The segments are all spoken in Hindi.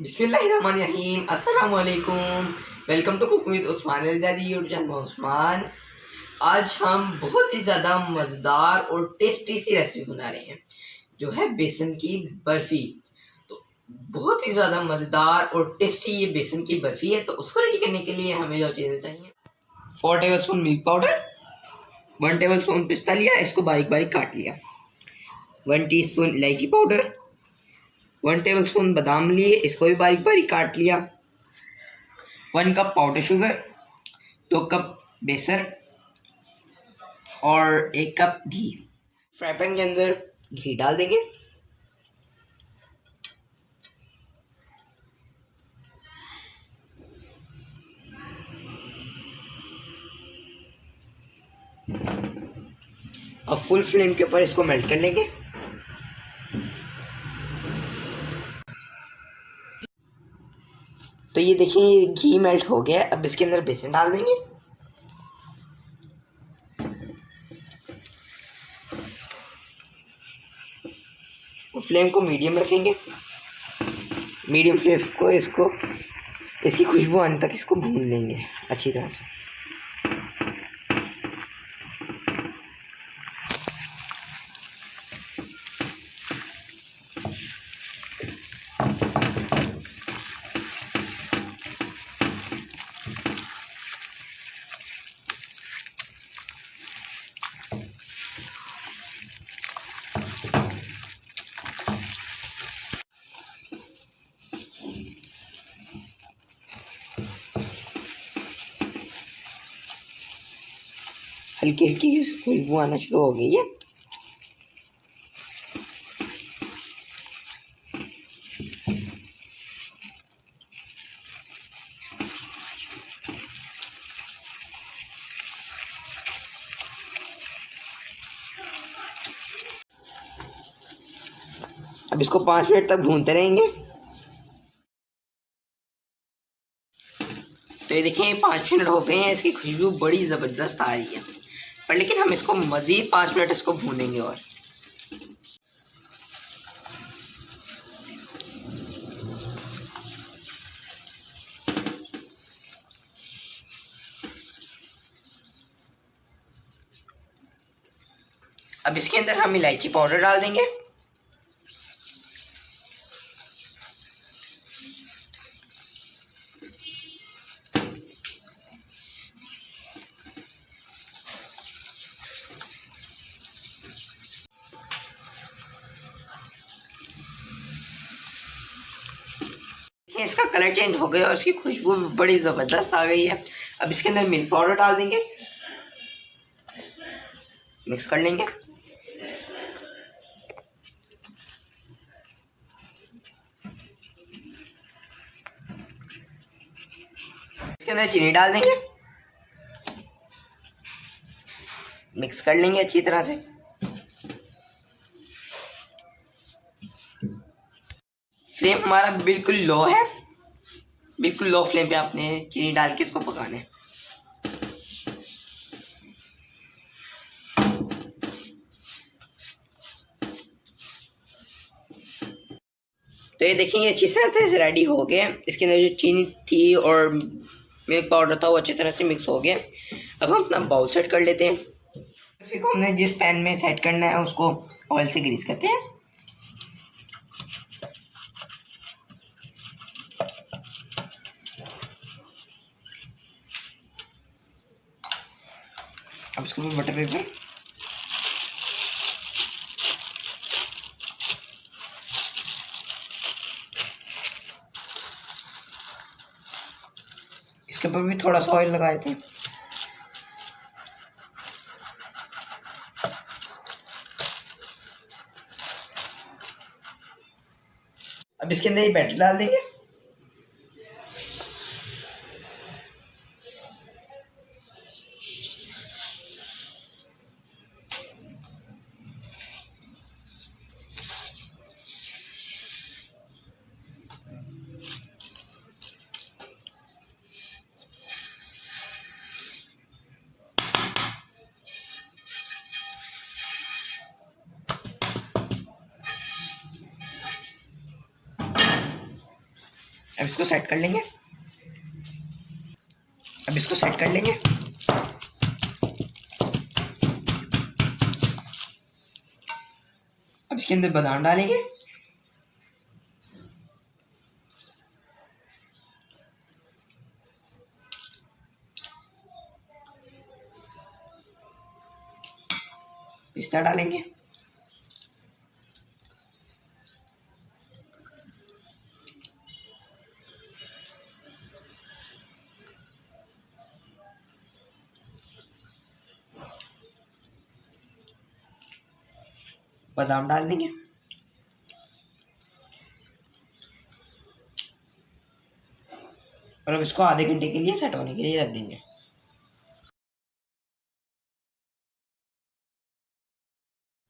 बिस्मिल्लाहिर्रहमानिर्रहीम अस्सलाम वालेकुम। Welcome to cook with Usman जादी यूट्यूब चैनल उस्मान। आज हम बहुत ही ज़्यादा मज़ेदार और टेस्टी सी रेसिपी बना रहे हैं जो है बेसन की बर्फ़ी। तो बहुत ही ज़्यादा मज़ेदार और टेस्टी ये बेसन की बर्फ़ी है। तो उसको रेडी करने के लिए हमें जो चीज़ें चाहिए, 4 टेबलस्पून मिल्क पाउडर, 1 टेबलस्पून पिस्ता लिया, इसको बारीक बारीक काट लिया, 1 टीस्पून इलायची पाउडर, 1 टेबलस्पून बादाम लिए, इसको भी बारीक बारीक काट लिया, 1 कप पाउडर शुगर, 2 कप बेसन और 1 कप घी। फ्राई पैन के अंदर घी डाल देंगे। अब फुल फ्लेम के ऊपर इसको मेल्ट कर लेंगे। तो ये देखिए घी मेल्ट हो गया। अब इसके अंदर बेसन डाल देंगे। फ्लेम को मीडियम रखेंगे। मीडियम फ्लेम को इसकी खुशबू आने तक इसको भून लेंगे अच्छी तरह से। हल्की हल्की खुशबू आना शुरू हो गई है। अब इसको 5 मिनट तक भूनते रहेंगे। तो ये देखिए 5 मिनट हो गए हैं। इसकी खुशबू बड़ी ज़बरदस्त आ रही है, पर लेकिन हम इसको मज़ीद 5 मिनट इसको भूनेंगे। और अब इसके अंदर हम इलायची पाउडर डाल देंगे। इसका कलर चेंज हो गया और इसकी खुशबू बड़ी ज़बरदस्त आ गई है। अब इसके अंदर मिल्क पाउडर डाल देंगे, मिक्स कर लेंगे। इसके अंदर चीनी डाल देंगे, मिक्स कर लेंगे अच्छी तरह से। फ्लेम हमारा बिल्कुल लो है। बिल्कुल लो फ्लेम पे आपने चीनी डाल के इसको पकाना है। तो ये देखिए अच्छी तरह से रेडी हो गया। इसके अंदर जो चीनी थी और मिल्क पाउडर था वो अच्छी तरह से मिक्स हो गया। अब हम अपना बाउल सेट कर लेते हैं। फिर हमने जिस पैन में सेट करना है उसको ऑयल से ग्रीस करते हैं। अब इसके ऊपर बटर पेपर, इसके ऊपर भी थोड़ा सा ऑयल लगाए थे। अब इसके अंदर ये बैटर डाल देंगे। अब इसको सेट कर लेंगे। अब इसको सेट कर लेंगे। अब इसके अंदर बादाम डालेंगे। पिस्ता डालेंगे। बादाम डाल देंगे। और अब इसको आधे घंटे के लिए सेट होने के लिए रख देंगे।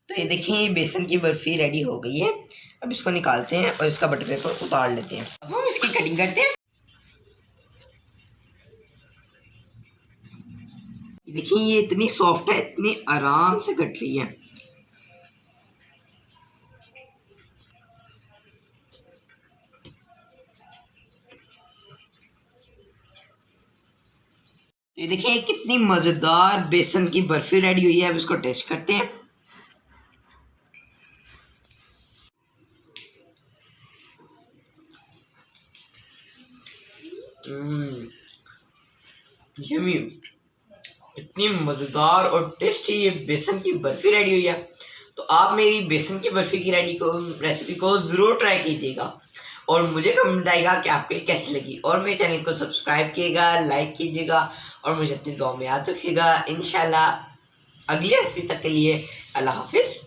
तो ये देखिए बेसन की बर्फी रेडी हो गई है। अब इसको निकालते हैं और इसका बटर पेपर उतार लेते हैं। अब हम इसकी कटिंग करते हैं। देखिए ये इतनी सॉफ्ट है, इतनी आराम से कट रही है। ये देखिए कितनी मजेदार बेसन की बर्फी रेडी हुई है। अब इसको टेस्ट करते हैं। यम्मी, इतनी मज़ेदार और टेस्टी ये बेसन की बर्फ़ी रेडी हुई है। तो आप मेरी बेसन की बर्फ़ी की रेसिपी को ज़रूर ट्राई कीजिएगा और मुझे कमेंट आएगा कि आपको ये कैसी लगी। और मेरे चैनल को सब्सक्राइब कीजिएगा, लाइक कीजिएगा और मुझे अपनी दुआ में याद रखिएगा। इंशाल्लाह अगली रेसिपी तक के लिए अल्लाह हाफिज़।